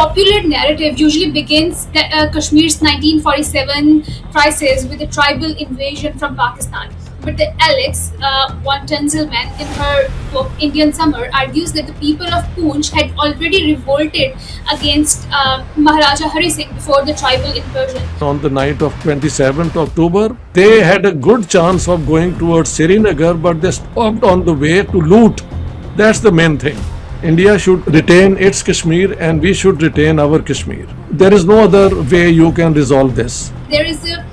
popular narrative usually begins Kashmir's 1947 crisis with a tribal invasion from Pakistan. But the Alex, one Tunzelman, in her book Indian Summer, argues that the people of Poonch had already revolted against Maharaja Hari Singh before the tribal incursion. On the night of 27th October, they had a good chance of going towards Srinagar, but they stopped on the way to loot. That's the main thing. India should retain its Kashmir and we should retain our Kashmir. There is no other way you can resolve this. There is a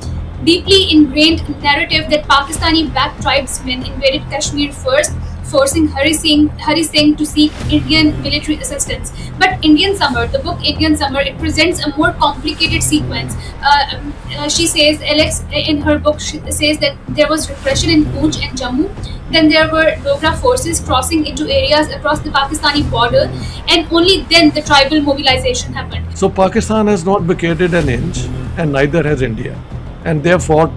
deeply ingrained narrative that Pakistani-backed tribesmen invaded Kashmir first, forcing Hari Singh to seek Indian military assistance. But Indian Summer, the book Indian Summer, it presents a more complicated sequence. She says, Alex in her book says that there was repression in Poonch and Jammu. Then there were Dogra forces crossing into areas across the Pakistani border, and only then the tribal mobilization happened. So Pakistan has not vacated an inch, and neither has India. And they have fought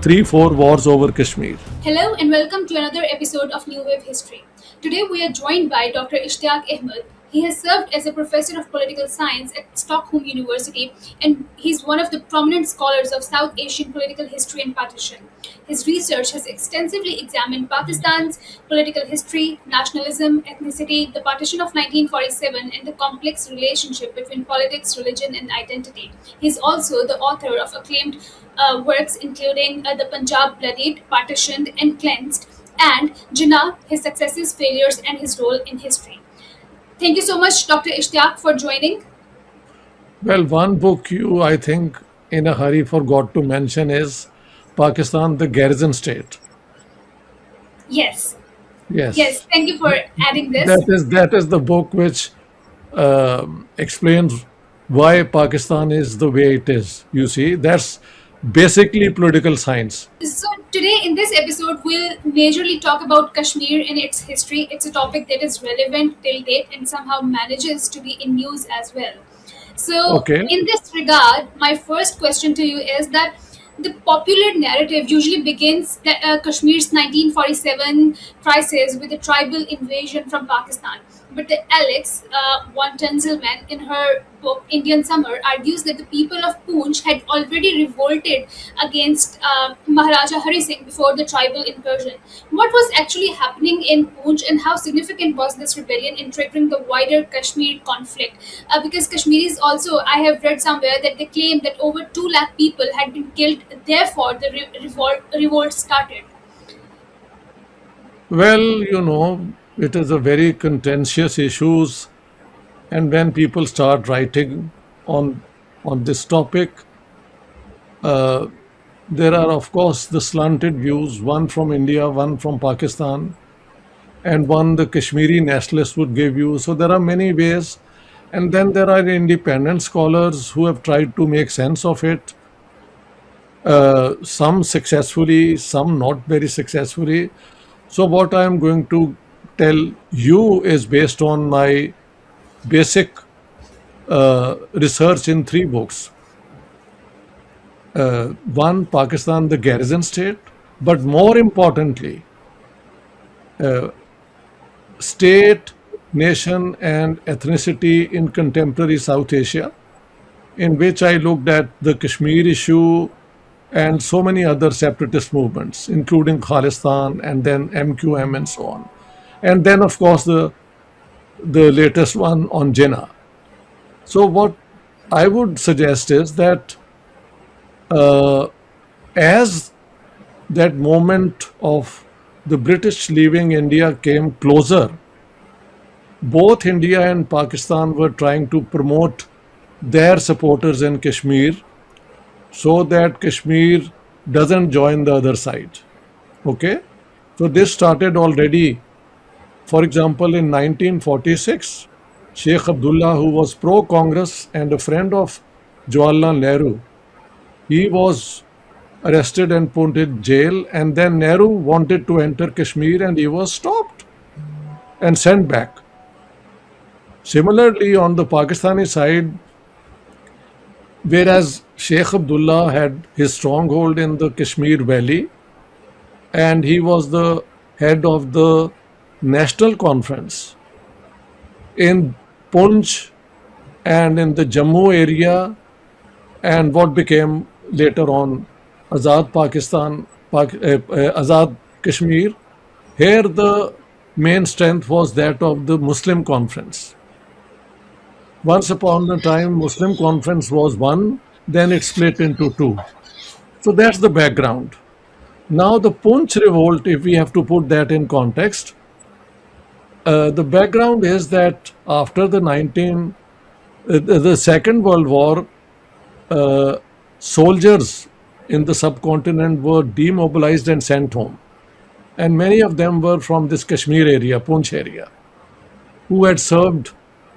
3-4 wars over Kashmir. Hello and welcome to another episode of New Wave History. Today we are joined by Dr. Ishtiaq Ahmed. He has served as a professor of political science at Stockholm University, and he's one of the prominent scholars of South Asian political history and partition. His research has extensively examined Pakistan's political history, nationalism, ethnicity, the partition of 1947, and the complex relationship between politics, religion, and identity. He's also the author of acclaimed works including The Punjab Bloodied, Partitioned, and Cleansed, and Jinnah, His Successes, Failures, and His Role in History. Thank you so much, Dr. Ishtiaq, for joining. Well, one book you, I think, in a hurry forgot to mention is Pakistan, the Garrison State. Yes. Yes. Thank you for adding this. That is the book which explains why Pakistan is the way it is. You see, that's basically political science. So today in this episode, we'll majorly talk about Kashmir and its history. It's a topic that is relevant till date and somehow manages to be in news as well. So Okay. in this regard, my first question to you is that the popular narrative usually begins Kashmir's 1947 crisis with a tribal invasion from Pakistan. But the Alex, one Tunzelman, in her book Indian Summer, argues that the people of Poonch had already revolted against Maharaja Hari Singh before the tribal incursion. What was actually happening in Poonch, and how significant was this rebellion in triggering the wider Kashmir conflict? Because Kashmiris also, I have read somewhere that they claim that over 2 lakh people had been killed, therefore the revolt started. Well, it is a very contentious issues, and when people start writing on this topic, uh, there are of course the slanted views, one from India, one from Pakistan, and one the Kashmiri nationalists would give you. So there are many ways, and then there are independent scholars who have tried to make sense of it. Some successfully, some not very successfully. So what I am going to tell you is based on my basic research in 3 books. One, Pakistan, the Garrison State, but more importantly, state, nation, and ethnicity in contemporary South Asia, in which I looked at the Kashmir issue and so many other separatist movements, including Khalistan and then MQM and so on. And then, of course, the latest one on Jinnah. So, what I would suggest is that uh, as that moment of the British leaving India came closer, both India and Pakistan were trying to promote their supporters in Kashmir so that Kashmir doesn't join the other side. Okay? So, this started already. For example, in 1946, Sheikh Abdullah, who was pro Congress and a friend of Jawaharlal Nehru, he was arrested and put in jail. And then Nehru wanted to enter Kashmir and he was stopped and sent back. Similarly, on the Pakistani side, whereas Sheikh Abdullah had his stronghold in the Kashmir Valley and he was the head of the National Conference in Poonch and in the Jammu area, and what became later on Azad Pakistan, Azad Kashmir. Here, the main strength was that of the Muslim Conference. Once upon a time, Muslim Conference was one, then it split into two. So that's the background. Now, the Poonch revolt, if we have to put that in context, the background is that after the Second World War, uh, soldiers in the subcontinent were demobilized and sent home. And many of them were from this Kashmir area, Poonch area, who had served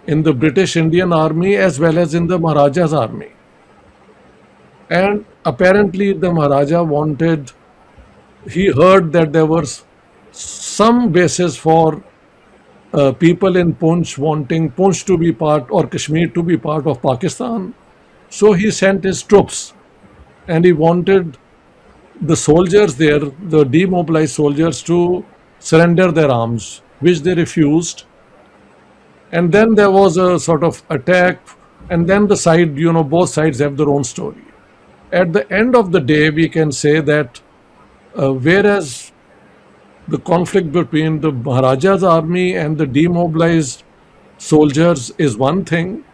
in the British Indian Army as well as in the Maharaja's army. And apparently, the Maharaja he heard that there was some basis for people in Poonch wanting Poonch to be part or Kashmir to be part of Pakistan. So he sent his troops and he wanted the soldiers there, the demobilized soldiers, to surrender their arms, which they refused. And then there was a sort of attack, and then both sides have their own story. At the end of the day, we can say that whereas the conflict between the Maharaja's army and the demobilized soldiers is one thing,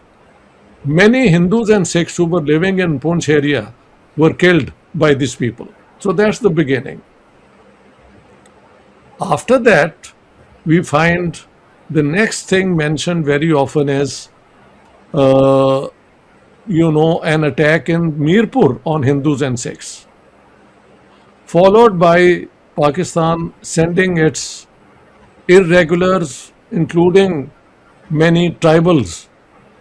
many Hindus and Sikhs who were living in Poonch area were killed by these people. So that's the beginning. After that, we find the next thing mentioned very often is, uh, an attack in Mirpur on Hindus and Sikhs, followed by Pakistan sending its irregulars, including many tribals,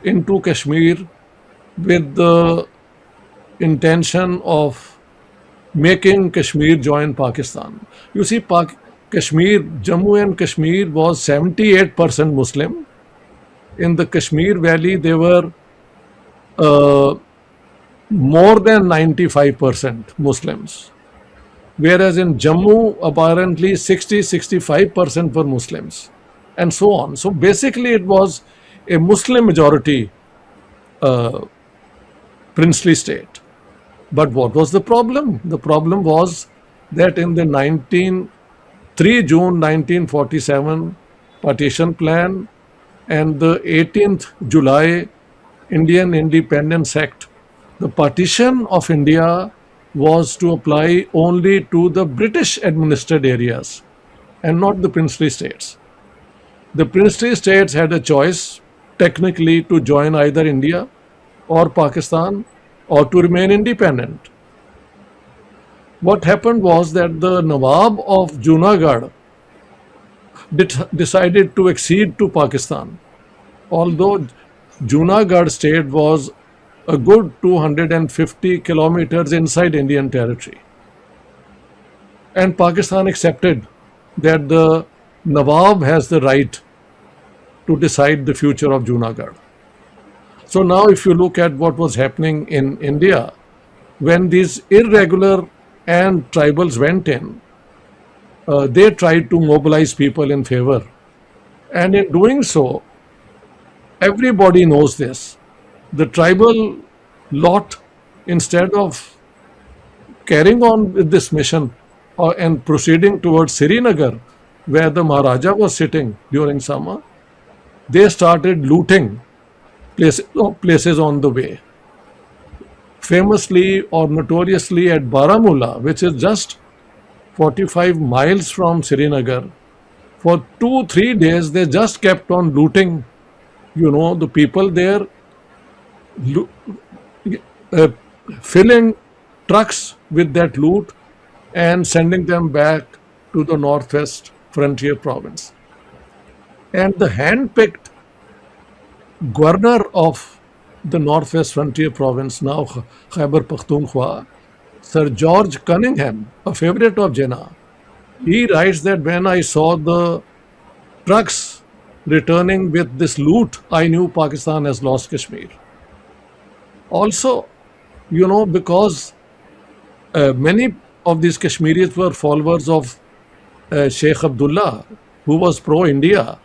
into Kashmir with the intention of making Kashmir join Pakistan. You see, Kashmir, Jammu and Kashmir was 78% Muslim. In the Kashmir Valley, they were uh, more than 95% Muslims. Whereas in Jammu, apparently 65% were Muslims, and so on. So basically, it was a Muslim majority uh, princely state. But what was the problem? The problem was that in the 3 June 1947 partition plan and the 18th July Indian Independence Act, the partition of India was to apply only to the British administered areas and not the princely states. The princely states had a choice technically to join either India or Pakistan or to remain independent. What happened was that the Nawab of Junagadh decided to accede to Pakistan, although Junagadh state was a good 250 kilometers inside Indian territory. And Pakistan accepted that the Nawab has the right to decide the future of Junagadh. So now, if you look at what was happening in India, when these irregular and tribals went in, they tried to mobilize people in favor. And in doing so, everybody knows this. The tribal lot, instead of carrying on with this mission and proceeding towards Srinagar, where the Maharaja was sitting during summer, they started looting places on the way. Famously or notoriously at Baramulla, which is just 45 miles from Srinagar, for 2 3 days they just kept on looting, the people there, lo- uh, filling trucks with that loot and sending them back to the northwest frontier province. And the hand-picked governor of the northwest frontier province, now Khyber Pakhtunkhwa, Sir George Cunningham, a favorite of Jinnah, he writes that when I saw the trucks returning with this loot, I knew Pakistan has lost Kashmir. Also, because many of these Kashmiris were followers of Sheikh Abdullah, who was pro India,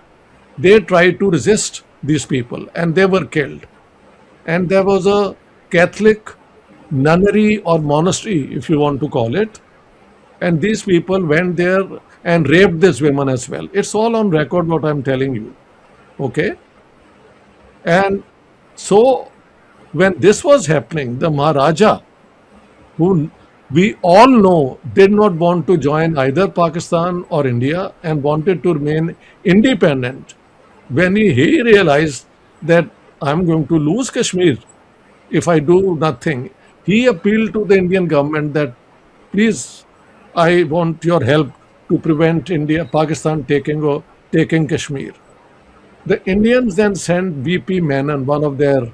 they tried to resist these people and they were killed. and there was a Catholic nunnery or monastery, if you want to call it, and these people went there and raped this woman as well. It's all on record what I'm telling you. Okay? And so when this was happening, the Maharaja, who we all know did not want to join either Pakistan or India and wanted to remain independent, when he realized that I'm going to lose Kashmir if I do nothing, he appealed to the Indian government that please, I want your help to prevent Pakistan taking Kashmir. The Indians then sent VP Menon, one of their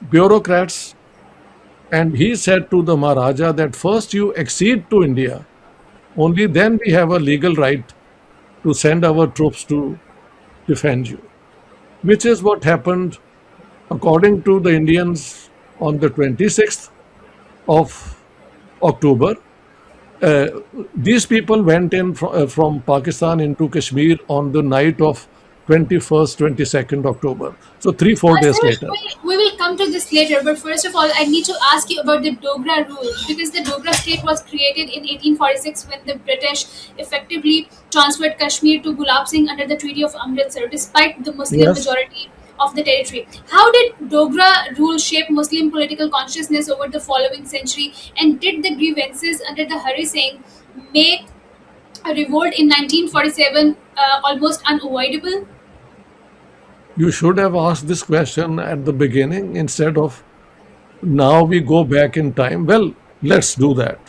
bureaucrats, and he said to the Maharaja that first you accede to India, only then we have a legal right to send our troops to defend you, which is what happened according to the Indians on the 26th of October. Uh, these people went in from Pakistan into Kashmir on the night of 21st, 22nd October. So 3, 4 days Sir, later. we will come to this later, but first of all, I need to ask you about the Dogra rule because the Dogra state was created in 1846 when the British effectively transferred Kashmir to Gulab Singh under the Treaty of Amritsar, despite the Muslim Yes. majority of the territory. How did Dogra rule shape Muslim political consciousness over the following century, and did the grievances under the Hari Singh make a revolt in 1947 almost unavoidable? You should have asked this question at the beginning instead of now we go back in time. Well, let's do that.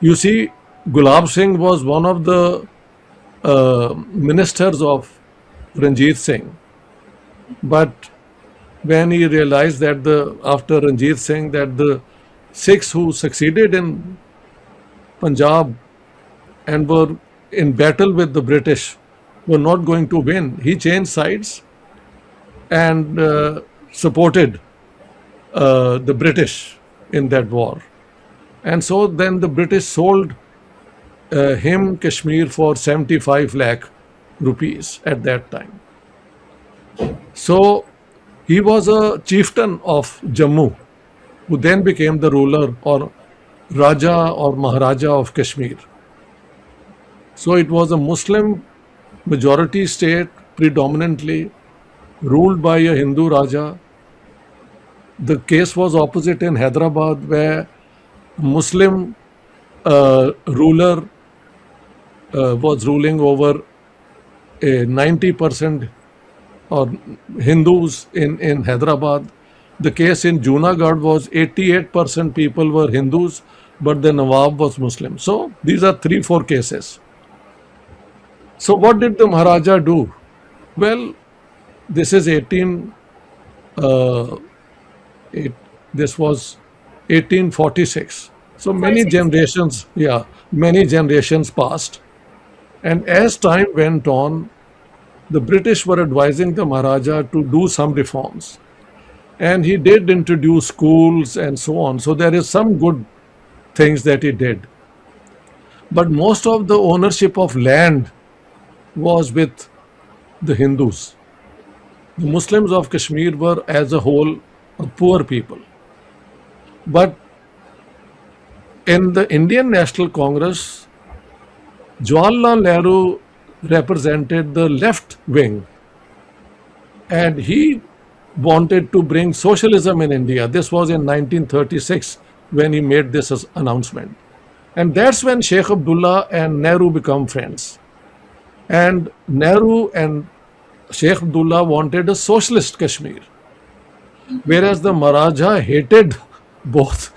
You see, Gulab Singh was one of the ministers of Ranjit Singh, but when he realized that the after Ranjit Singh that the Sikhs who succeeded in Punjab and were in battle with the British were not going to win, he changed sides and supported the British in that war. And so then the British sold him Kashmir for 75 lakh rupees at that time. So he was a chieftain of Jammu, who then became the ruler or Raja or Maharaja of Kashmir. So it was a Muslim majority state, predominantly ruled by a Hindu Raja. The case was opposite in Hyderabad, where Muslim ruler was ruling over a 90% or Hindus in Hyderabad. The case in Junagadh was 88% people were Hindus, but the Nawab was Muslim. So these are 3, 4 cases. So what did the Maharaja do? Well, this is 18. Uh, it, this was 1846. So many 46. generations, yeah, many generations passed, and as time went on, the British were advising the Maharaja to do some reforms. And he did introduce schools and so on. So there is some good things that he did. But most of the ownership of land was with the Hindus. The Muslims of Kashmir were, as a whole, a poor people. But in the Indian National Congress, Jawaharlal Nehru represented the left wing, and he wanted to bring socialism in India. This was in 1936 when he made this announcement. And that's when Sheikh Abdullah and Nehru become friends. And Nehru and Sheikh Abdullah wanted a socialist Kashmir, whereas the Maharaja hated both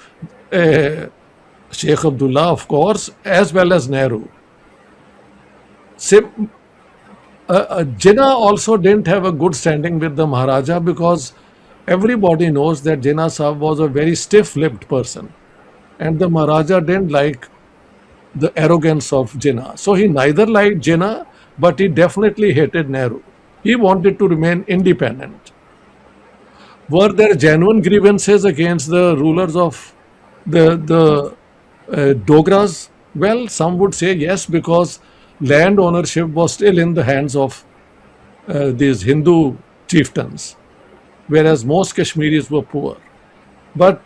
Sheikh Abdullah, of course, as well as Nehru. Sim- Jinnah also didn't have a good standing with the Maharaja because everybody knows that Jinnah Sahib was a very stiff-lipped person, and the Maharaja didn't like the arrogance of Jinnah. So he neither liked Jinnah, but he definitely hated Nehru. He wanted to remain independent. Were there genuine grievances against the rulers of the Dogras? Well, some would say yes, because land ownership was still in the hands of these Hindu chieftains. whereas most Kashmiris were poor. But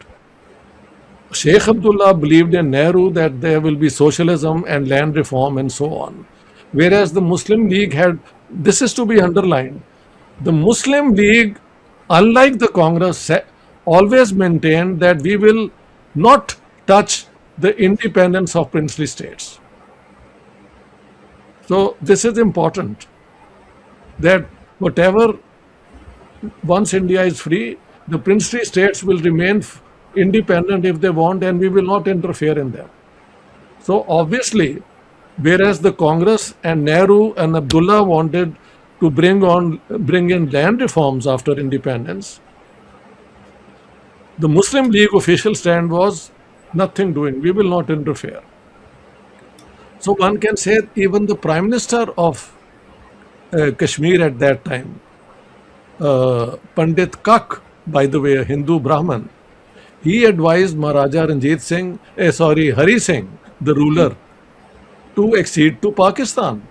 Sheikh Abdullah believed in Nehru that there will be socialism and land reform and so on. Whereas the Muslim League had, this is to be underlined, the Muslim League, unlike the Congress, always maintained that we will not touch the independence of princely states. So this is important that whatever, once India is free, the princely states will remain independent if they want, and we will not interfere in them. So obviously, whereas the Congress and Nehru and Abdullah wanted to bring in land reforms after independence, the Muslim League official stand was nothing doing. We will not interfere. So one can say even the Prime Minister of Kashmir at that time, Pandit Kak, by the way, a Hindu Brahmin, he advised Maharaja Hari Singh, the ruler, to accede to Pakistan.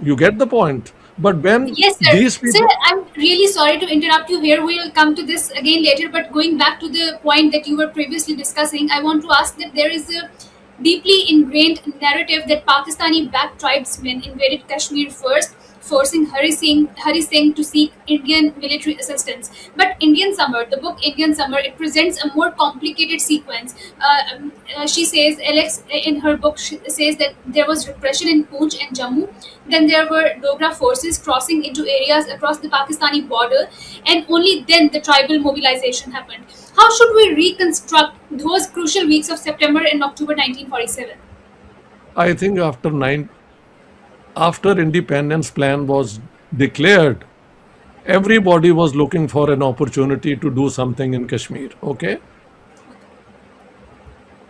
You get the point. But when Yes, sir. these Sir, people, I'm really sorry to interrupt you here. We'll come to this again later. But going back to the point that you were previously discussing, I want to ask that there is a deeply ingrained narrative that Pakistani backed tribesmen invaded Kashmir first, forcing Hari Singh to seek Indian military assistance. But Indian Summer, the book Indian Summer, it presents a more complicated sequence. She says, Alex, in her book, she says that there was repression in Poonch and Jammu. Then there were Dogra forces crossing into areas across the Pakistani border, and only then the tribal mobilization happened. How should we reconstruct those crucial weeks of September and October 1947? I think after independence plan was declared, everybody was looking for an opportunity to do something in Kashmir. Okay,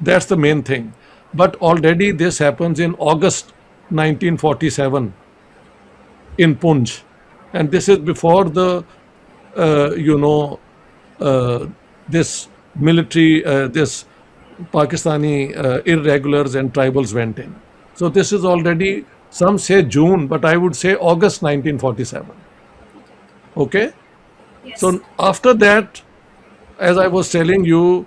that's the main thing. But already this happens in August 1947 in Poonch, and this is before the you know this military, this Pakistani irregulars and tribals went in. So this is already, some say June, but I would say August 1947. Okay. Yes. So after that, as I was telling you,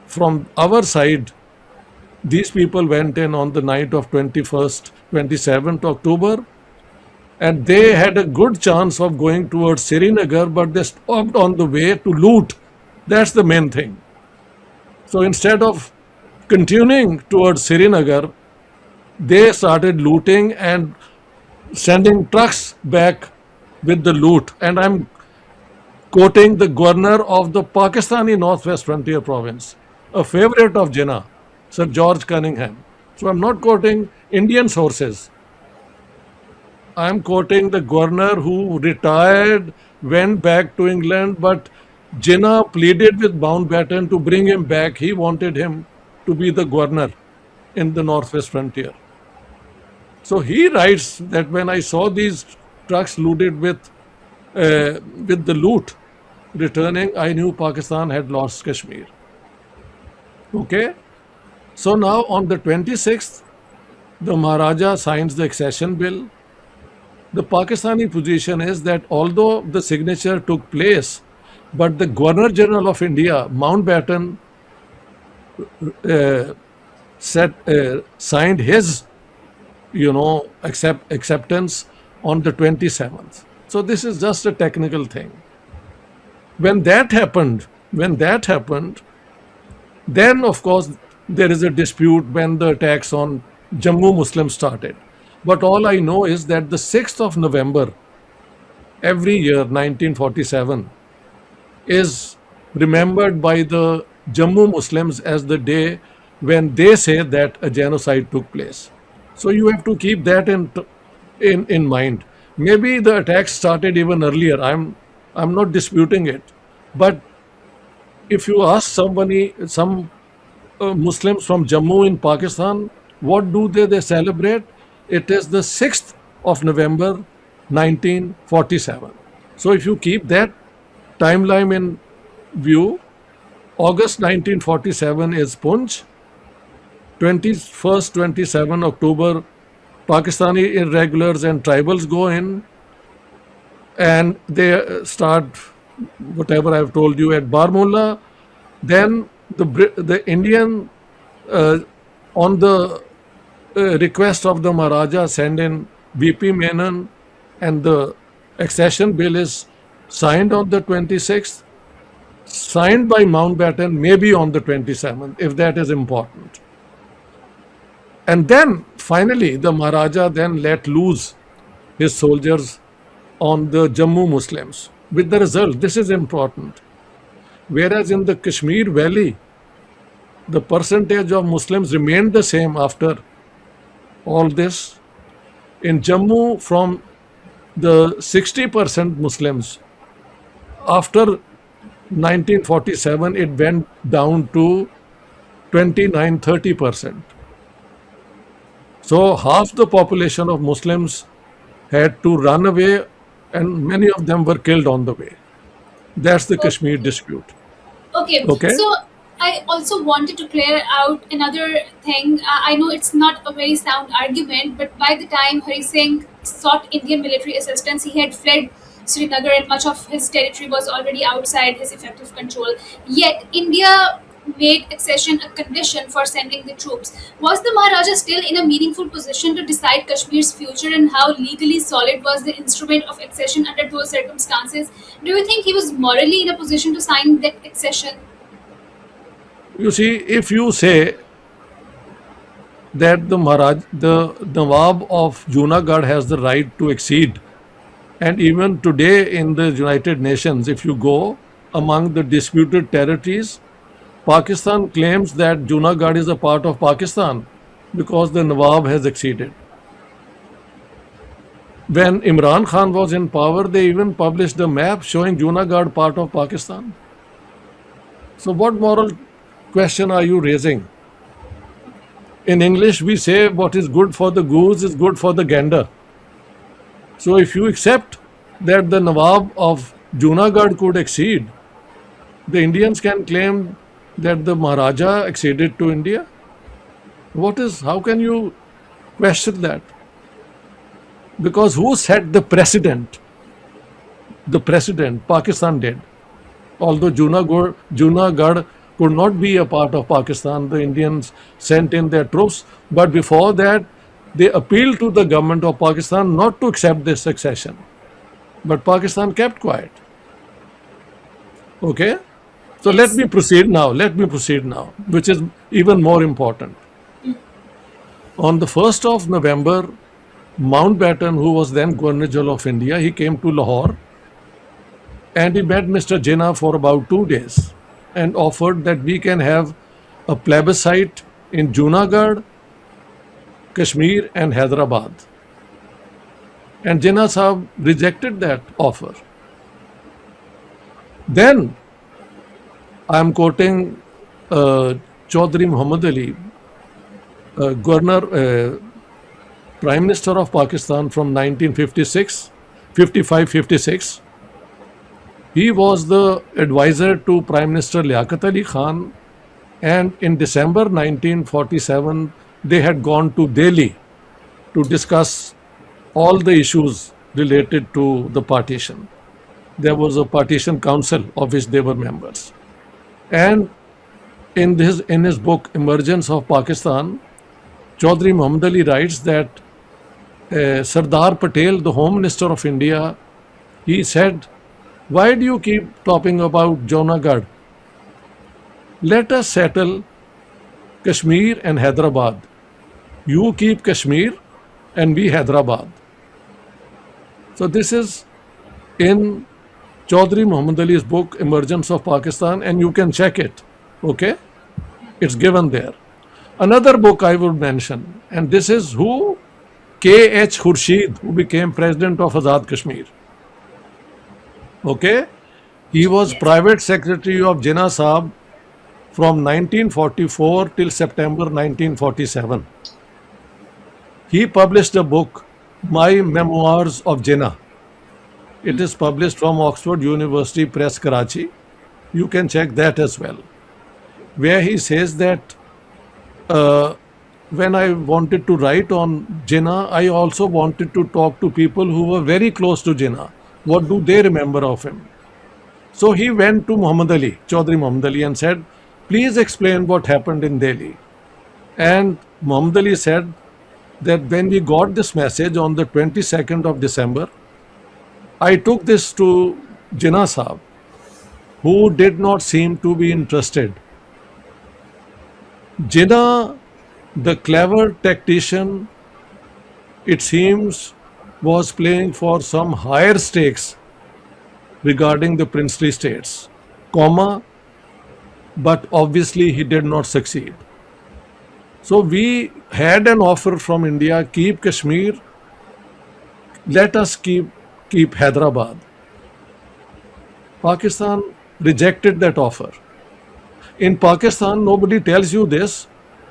from our side, these people went in on the night of 21st, 27th October, and they had a good chance of going towards Srinagar, but they stopped on the way to loot. That's the main thing. So instead of continuing towards Srinagar, they started looting and sending trucks back with the loot. And I'm quoting the governor of the Pakistani Northwest Frontier Province, a favorite of Jinnah, Sir George Cunningham. So I'm not quoting Indian sources. I'm quoting the governor who retired, went back to England, but Jinnah pleaded with Mountbatten to bring him back. He wanted him to be the governor in the Northwest Frontier. So he writes that when I saw these trucks loaded with the loot returning, I knew Pakistan had lost Kashmir. Okay. So now on the 26th, the Maharaja signs the accession bill. The Pakistani position is that although the signature took place, but the Governor General of India, Mountbatten, signed his, acceptance on the 27th. So this is just a technical thing. When that happened, then of course there is a dispute when the attacks on Jammu Muslims started. But all I know is that the 6th of November every year, 1947, is remembered by the Jammu Muslims as the day when they say that a genocide took place. So you have to keep that in mind. Maybe the attacks started even earlier. I'm not disputing it, but if you ask somebody, some Muslims from Jammu in Pakistan, what do they celebrate? It is the 6th of November 1947. So if you keep that timeline in view, August 1947 is Poonch, 21st, 27 October, Pakistani irregulars and tribals go in, and they start whatever I've told you at Barmulla. Then the Indian, uh, on the request of the Maharaja, send in VP Menon, and the accession bill is signed on the 26th, signed by Mountbatten maybe on the 27th, if that is important. And then finally, the Maharaja then let loose his soldiers on the Jammu Muslims. With the result, this is important. Whereas in the Kashmir Valley, the percentage of Muslims remained the same after all this. In Jammu, from the 60% Muslims, after 1947, it went down to 29-30%. So half the population of Muslims had to run away, and many of them were killed on the way. That's the Kashmir Okay. dispute. Okay, Okay? so I also wanted to clear out another thing. I know it's not a very sound argument, but by the time Hari Singh sought Indian military assistance, he had fled Srinagar and much of his territory was already outside his effective control. Yet, India made accession a condition for sending the troops. Was the Maharaja still in a meaningful position to decide Kashmir's future, and how legally solid was the instrument of accession under those circumstances? Do you think he was morally in a position to sign that accession? You see, if you say that the Nawab of Junagadh has the right to accede, and even today in the United Nations, if you go among the disputed territories, Pakistan claims that Junagadh is a part of Pakistan because the Nawab has acceded. When Imran Khan was in power, they even published a map showing Junagadh part of Pakistan. So, what moral question are you raising? In English, we say what is good for the goose is good for the gander. So, if you accept that the Nawab of Junagadh could accede, the Indians can claim that the Maharaja acceded to India. How can you question that? Because who set the precedent? The precedent, Pakistan did. Although Junagadh could not be a part of Pakistan, the Indians sent in their troops. But before that, they appealed to the government of Pakistan not to accept this succession. But Pakistan kept quiet. Okay? So let Yes. me proceed now. Let me proceed now, which is even more important. On the 1st of November, Mountbatten, who was then Governor General of India, he came to Lahore and he met Mr. Jinnah for about 2 days and offered that we can have a plebiscite in Junagadh, Kashmir, and Hyderabad. And Jinnah Sahab rejected that offer. Then I am quoting Chaudhry Muhammad Ali, Governor, Prime Minister of Pakistan from 1956, 55, 56. He was the advisor to Prime Minister Liaquat Ali Khan, and in December 1947, they had gone to Delhi to discuss all the issues related to the partition. There was a partition council of which they were members. And in his book Emergence of Pakistan, Chaudhry Muhammad Ali writes that Sardar Patel, the Home Minister of India, he said, "Why do you keep talking about Junagadh? Let us settle Kashmir and Hyderabad. You keep Kashmir and we Hyderabad." So this is in Chaudhry Muhammad Ali's book Emergence of Pakistan, and you can check it. Okay? It's given there. Another book I would mention, and this is who? K.H. Khurshid, who became president of Azad Kashmir. Okay? He was Yes. private secretary of Jinnah Sahab from 1944 till September 1947. He published a book, My Memoirs of Jinnah. It is published from Oxford University Press, Karachi. You can check that as well, where he says that uh, when I wanted to write on Jinnah, I also wanted to talk to people who were very close to Jinnah, What do they remember of him? So he went to Muhammad Ali, Chaudhry Muhammad Ali, and said, please explain what happened in Delhi. And Muhammad Ali said that when we got this message on the 22nd of December, I took this to Jinnah Sahab, who did not seem to be interested. Jinnah, the clever tactician, it seems, was playing for some higher stakes regarding the princely states, comma, but obviously he did not succeed. So we had an offer from India, keep Kashmir, let us keep Hyderabad. Pakistan rejected that offer. In Pakistan, nobody tells you this,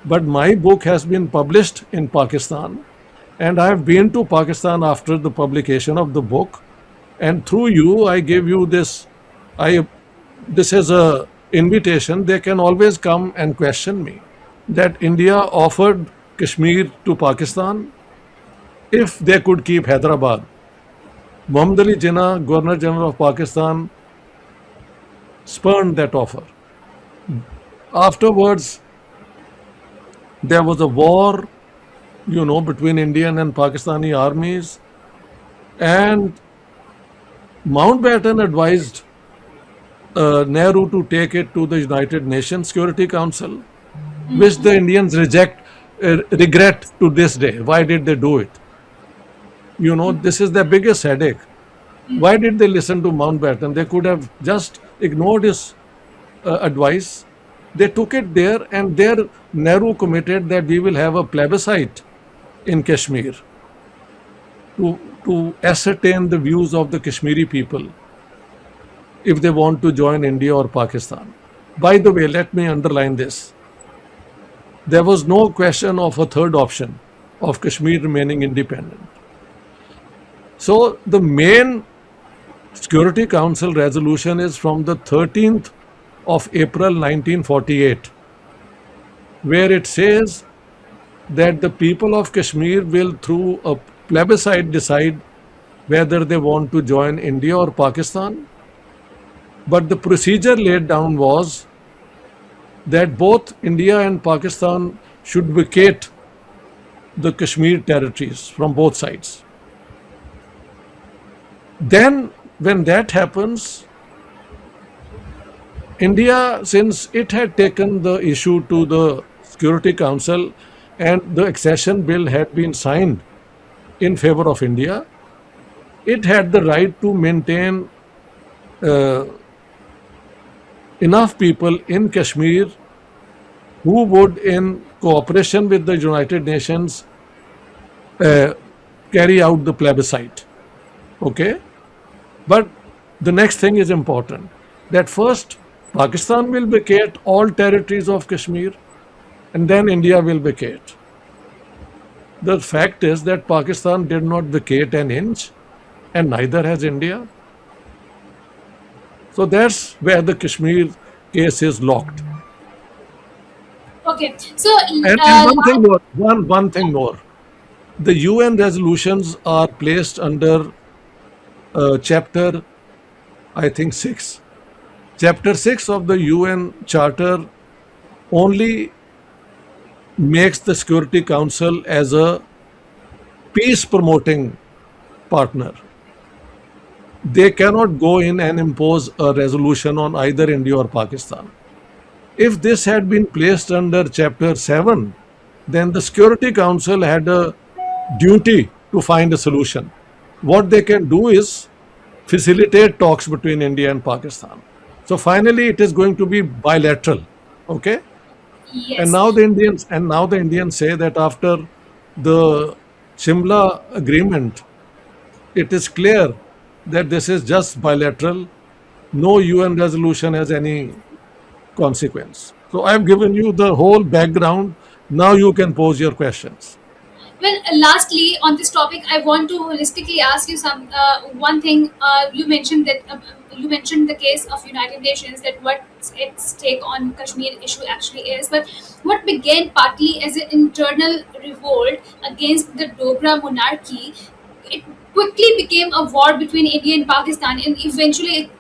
but my book has been published in Pakistan, and I have been to Pakistan after the publication of the book, and through you, I give you this. I this is a invitation. They can always come and question me that India offered Kashmir to Pakistan if they could keep Hyderabad. Muhammad Ali Jinnah, Governor General of Pakistan, spurned that offer. Afterwards, there was a war, between Indian and Pakistani armies, and Mountbatten advised Nehru to take it to the United Nations Security Council, which the Indians regret to this day. Why did they do it? This is their biggest headache. Why did they listen to Mountbatten? They could have just ignored his advice. They took it there, and there Nehru committed that we will have a plebiscite in Kashmir to ascertain the views of the Kashmiri people if they want to join India or Pakistan. By the way, let me underline this. There was no question of a third option of Kashmir remaining independent. So the main Security Council resolution is from the 13th of April 1948, where it says that the people of Kashmir will, through a plebiscite, decide whether they want to join India or Pakistan. But the procedure laid down was that both India and Pakistan should vacate the Kashmir territories from both sides. Then, when that happens, India, since it had taken the issue to the Security Council and the accession bill had been signed in favor of India, it had the right to maintain enough people in Kashmir who would, in cooperation with the United Nations, carry out the plebiscite. Okay? But the next thing is important, that first Pakistan will vacate all territories of Kashmir, and then India will vacate. The fact is that Pakistan did not vacate an inch, and neither has India. So that's where the Kashmir case is locked. Okay, so And one thing more, one thing more. The UN resolutions are placed under chapter, I think, 6. Chapter 6 of the UN Charter only makes the Security Council as a peace promoting partner. They cannot go in and impose a resolution on either India or Pakistan. If this had been placed under Chapter 7, then the Security Council had a duty to find a solution. What they can do is facilitate talks between India and Pakistan. So finally, it is going to be bilateral. Okay? And yes. now the Indians say that after the Shimla agreement, it is clear that this is just bilateral. No UN resolution has any consequence. So I have given you the whole background. Now you can pose your questions. Well, lastly, on this topic, I want to holistically ask you some one thing. You mentioned the case of United Nations, that what its take on Kashmir issue actually is, but what began partly as an internal revolt against the Dogra monarchy, it quickly became a war between India and Pakistan, and eventually it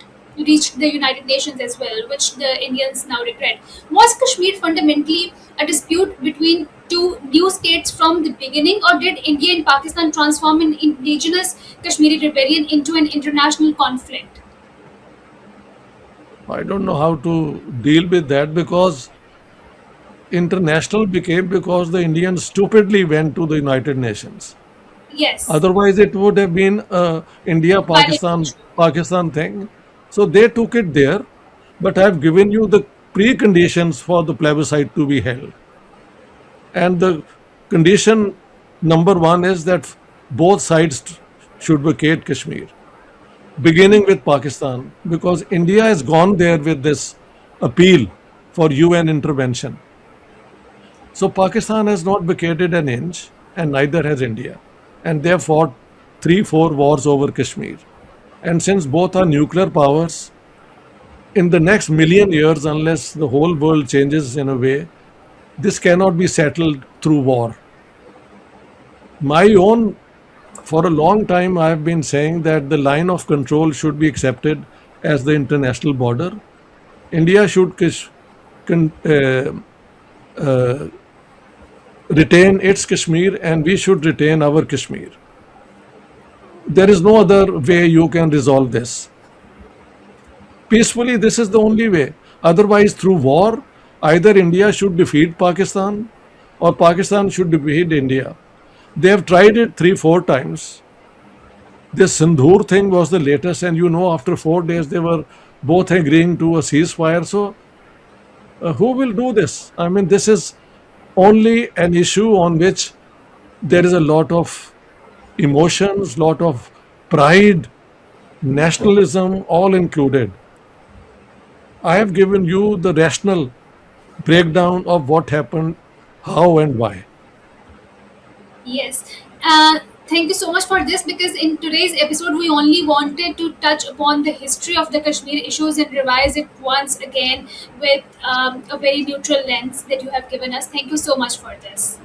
reached the United Nations as well, which the Indians now regret. Was Kashmir fundamentally a dispute between two new states from the beginning, or did India and Pakistan transform an indigenous Kashmiri rebellion into an international conflict? I don't know how to deal with that because international became because the Indians stupidly went to the United Nations. Yes, Otherwise, it would have been a India bilateral Pakistan issue. Pakistan thing. So they took it there, but I've given you the preconditions for the plebiscite to be held. And the condition number one is that both sides should vacate Kashmir, beginning with Pakistan, because India has gone there with this appeal for UN intervention. So Pakistan has not vacated an inch, and neither has India. And they have fought three, four wars over Kashmir. And since both are nuclear powers, in the next million years, unless the whole world changes in a way, this cannot be settled through war. My own, for a long time, I have been saying that the line of control should be accepted as the international border. India should retain its Kashmir and we should retain our Kashmir. There is no other way you can resolve this. Peacefully, this is the only way. Otherwise, through war, either India should defeat Pakistan or Pakistan should defeat India. They have tried it three, four times. This Sindhur thing was the latest, and after 4 days, they were both agreeing to a ceasefire. So, who will do this? I mean, this is only an issue on which there is a lot of emotions, lot of pride, nationalism, all included. I have given you the rational breakdown of what happened, how and why. Yes. Thank you so much for this, because in today's episode we only wanted to touch upon the history of the Kashmir issues and revise it once again with a very neutral lens that you have given us. Thank you so much for this.